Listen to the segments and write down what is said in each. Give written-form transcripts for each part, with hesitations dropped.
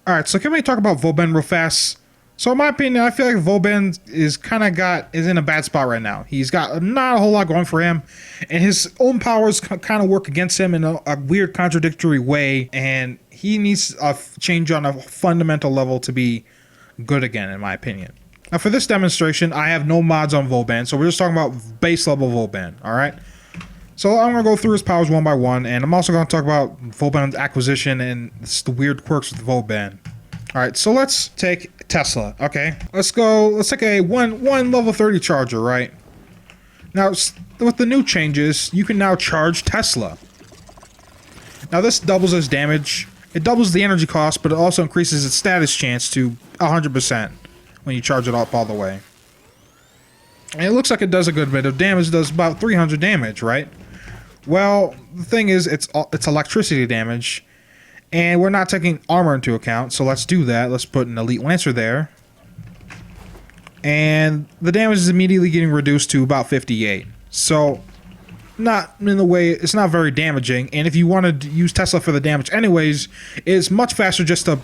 Alright, so can we talk about Vauban real fast? So in my opinion, I feel like Vauban is in a bad spot right now. He's got not a whole lot going for him, and his own powers kind of work against him in a weird contradictory way, and he needs a change on a fundamental level to be good again, in my opinion. Now for this demonstration, I have no mods on Vauban, so we're just talking about base level Vauban, alright? So I'm going to go through his powers one by one, and I'm also going to talk about Vauban's acquisition and the weird quirks with Vauban. Alright, so let's take Tesla, okay? Let's take a one level 30 charger, right? Now, with the new changes, you can now charge Tesla. Now this doubles his damage, it doubles the energy cost, but it also increases its status chance to 100% when you charge it up all the way. And it looks like it does a good bit of damage, it does about 300 damage, right? Well, the thing is, it's electricity damage, and we're not taking armor into account, so let's do that. Let's put an Elite Lancer there. And the damage is immediately getting reduced to about 58. So, not in the way, it's not very damaging, and if you want to use Tesla for the damage anyways, it's much faster just to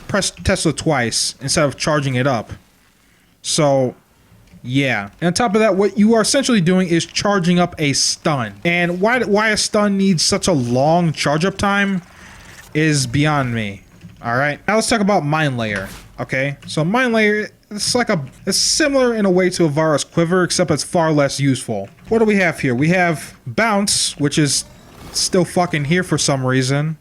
press Tesla twice instead of charging it up. So, yeah. And on top of that, what you are essentially doing is charging up a stun. And why a stun needs such a long charge up time is beyond me. Alright, now let's talk about Mind Layer. Okay, so Mind Layer, it's similar in a way to Avara's Quiver, except it's far less useful. What do we have here? We have Bounce, which is still fucking here for some reason.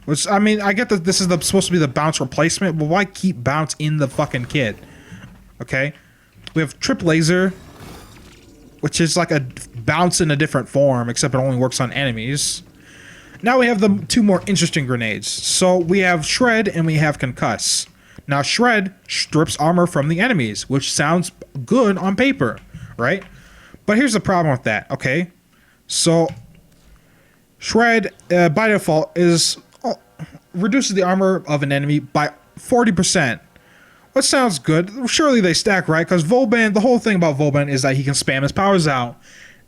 Which, I mean, I get that this is supposed to be the Bounce replacement, but why keep Bounce in the fucking kit? Okay, we have Trip Laser, which is like a Bounce in a different form, except it only works on enemies. Now we have the two more interesting grenades. So we have Shred and we have Concuss. Now Shred strips armor from the enemies, which sounds good on paper, right? But here's the problem with that, okay? So Shred, by default, reduces the armor of an enemy by 40%. What sounds good? Surely they stack, right? Because Vauban, the whole thing about Vauban is that he can spam his powers out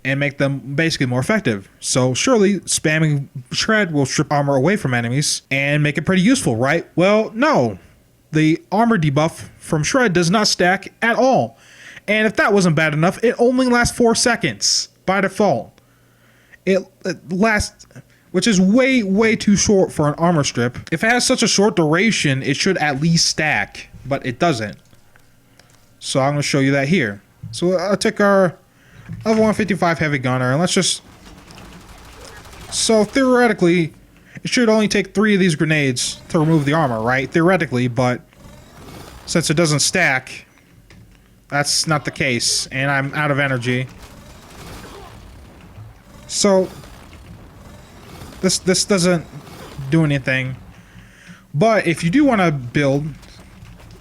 and make them basically more effective. So surely spamming Shred will strip armor away from enemies and make it pretty useful, right? Well, no. The armor debuff from Shred does not stack at all. And if that wasn't bad enough, it only lasts 4 seconds by default. It lasts, which is way too short for an armor strip. If it has such a short duration, it should at least stack, but it doesn't. So I'm going to show you that here. So I'll take our level 155 heavy gunner, and let's just... So theoretically, it should only take 3 of these grenades to remove the armor, right? Theoretically, but since it doesn't stack, that's not the case, and I'm out of energy. So this doesn't do anything. But if you do want to build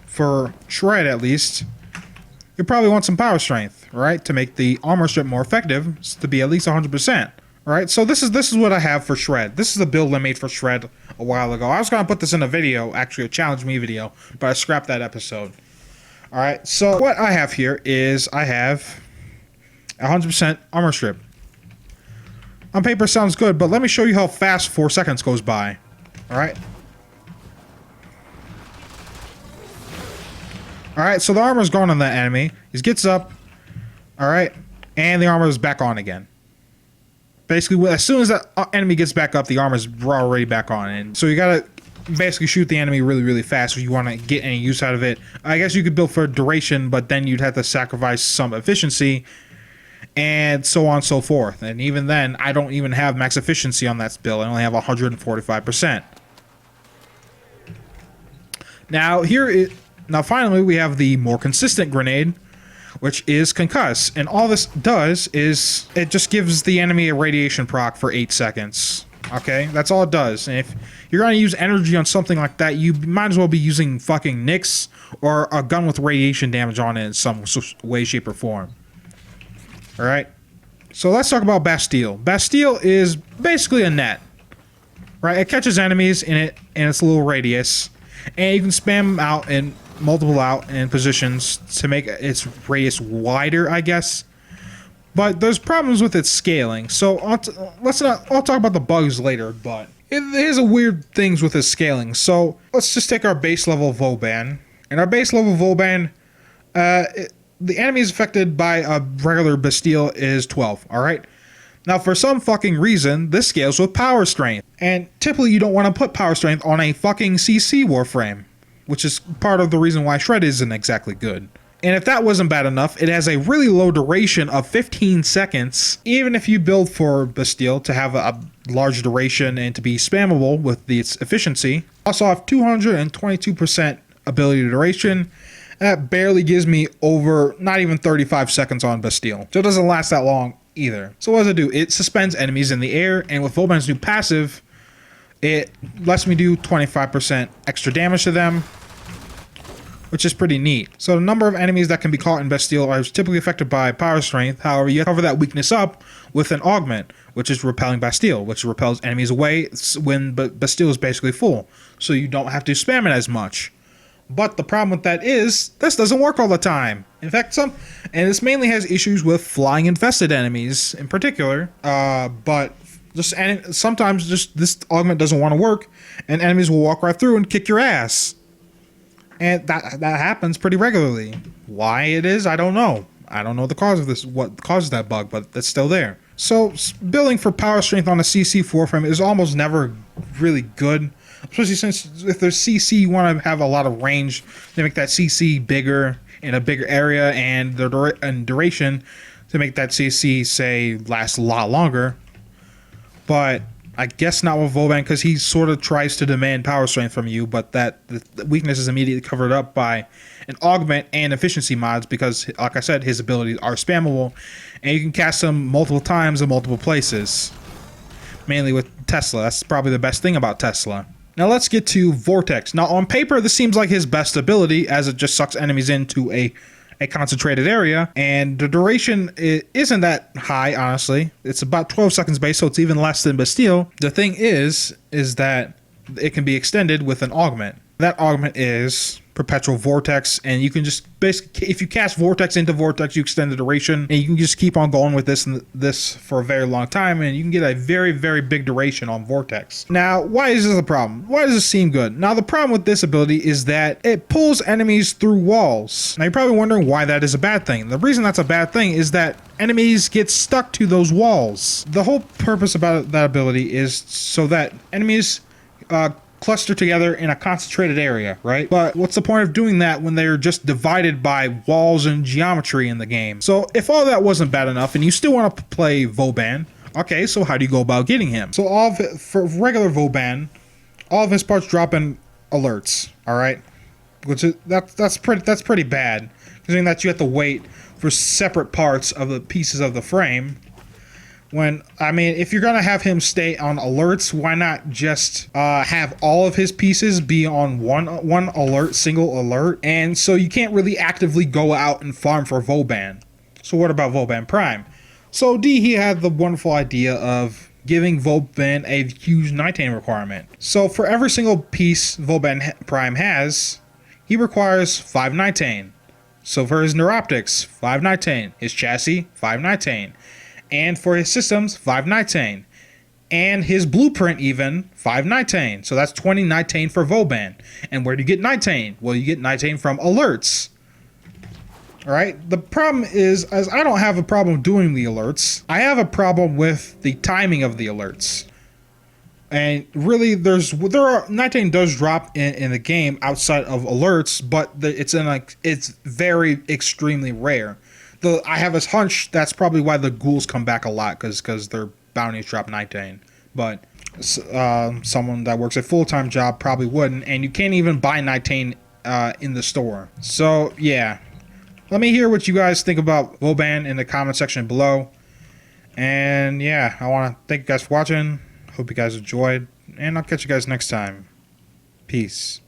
for Shred at least, you probably want some power strength, right? To make the armor strip more effective, to be at least 100%. Right? So this is what I have for Shred. This is the build I made for Shred a while ago. I was going to put this in a video, actually a challenge me video, but I scrapped that episode. Alright, so what I have here is I have 100% armor strip. On paper sounds good, but let me show you how fast 4 seconds goes by. Alright? Alright, so the armor's gone on that enemy. He gets up. Alright, and the armor is back on again. Basically, as soon as that enemy gets back up, the armor's already back on. And so you gotta basically shoot the enemy really fast if you want to get any use out of it. I guess you could build for duration, but then you'd have to sacrifice some efficiency, and so on and so forth. And even then, I don't even have max efficiency on that build. I only have 145%. Now finally, we have the more consistent grenade, which is Concuss. And all this does is it just gives the enemy a radiation proc for 8 seconds. Okay? That's all it does. And if you're going to use energy on something like that, you might as well be using fucking Nyx or a gun with radiation damage on it in some way, shape, or form. Alright? So let's talk about Bastille. Bastille is basically a net. Right? It catches enemies in its little radius. And you can spam them out and multiple out in positions to make its radius wider, I guess. But there's problems with its scaling. So I'll talk about the bugs later, but Here's a weird things with his scaling. So let's just take our base level Vauban. And our base level Vauban, the enemies affected by a regular Bastille is 12, alright? Now, for some fucking reason, this scales with power strength. And typically you don't want to put power strength on a fucking CC Warframe, which is part of the reason why Shred isn't exactly good. And if that wasn't bad enough, it has a really low duration of 15 seconds. Even if you build for Bastille to have a large duration and to be spammable with its efficiency. Also have 222% ability duration. That barely gives me over not even 35 seconds on Bastille. So it doesn't last that long either. So what does it do? It suspends enemies in the air, and with Vauban's new passive, it lets me do 25% extra damage to them, which is pretty neat. So the number of enemies that can be caught in Bastille are typically affected by power strength. However, you cover that weakness up with an augment, which is repelling Bastille, which repels enemies away when Bastille is basically full. So you don't have to spam it as much. But the problem with that is, this doesn't work all the time. In fact, and this mainly has issues with flying infested enemies in particular. But sometimes just this augment doesn't want to work, and enemies will walk right through and kick your ass. And that happens pretty regularly. Why it is, I don't know. I don't know the cause of this, what causes that bug, but it's still there. So building for power strength on a CC Warframe is almost never really good. Especially since if there's CC, you want to have a lot of range to make that CC bigger in a bigger area, and the duration to make that CC, say, last a lot longer. But I guess not with Vauban, because he sort of tries to demand power strength from you, but the weakness is immediately covered up by an augment and efficiency mods, because, like I said, his abilities are spammable, and you can cast them multiple times in multiple places. Mainly with Tesla. That's probably the best thing about Tesla. Now let's get to Vortex. Now on paper, this seems like his best ability, as it just sucks enemies into a concentrated area, and the duration isn't that high, honestly. It's about 12 seconds base, so it's even less than Bastille. The thing is that it can be extended with an augment. That augment is Perpetual Vortex, and you can just basically, if you cast Vortex into Vortex, you extend the duration, and you can just keep on going with this for a very long time, and you can get a very, very big duration on Vortex. Now, why is this a problem? Why does this seem good? Now, the problem with this ability is that it pulls enemies through walls. Now, you're probably wondering why that is a bad thing. The reason that's a bad thing is that enemies get stuck to those walls. The whole purpose about that ability is so that enemies cluster together in a concentrated area, right? But what's the point of doing that when they're just divided by walls and geometry in the game? So if all that wasn't bad enough and you still want to play Vauban, okay, so how do you go about getting him? So for regular Vauban, all of his parts drop in alerts, all right? Which is that's pretty bad, considering that you have to wait for separate parts of the pieces of the frame. When, I mean, if you're gonna have him stay on alerts, why not just have all of his pieces be on one alert, single alert? And so you can't really actively go out and farm for Vauban. So what about Vauban Prime? So he had the wonderful idea of giving Vauban a huge nighttime requirement. So for every single piece Vauban Prime has, he requires 5 nighttime. So for his neuroptics, 5 nighttime. His chassis, 5 nighttime. And for his systems, 5 nighttime. And his blueprint even, 5 nighttime. So that's 20 nighttime for Vauban. And where do you get nighttime? Well, you get nighttime from alerts. Alright, the problem is, as I don't have a problem doing the alerts, I have a problem with the timing of the alerts. And really, nighttime does drop in the game outside of alerts, but it's very extremely rare. I have a hunch that's probably why the ghouls come back a lot, because their bounties drop nighttime. But someone that works a full-time job probably wouldn't, and you can't even buy nighttime in the store. So yeah, let me hear what you guys think about Vauban in the comment section below. And yeah, I want to thank you guys for watching. Hope you guys enjoyed, and I'll catch you guys next time. Peace.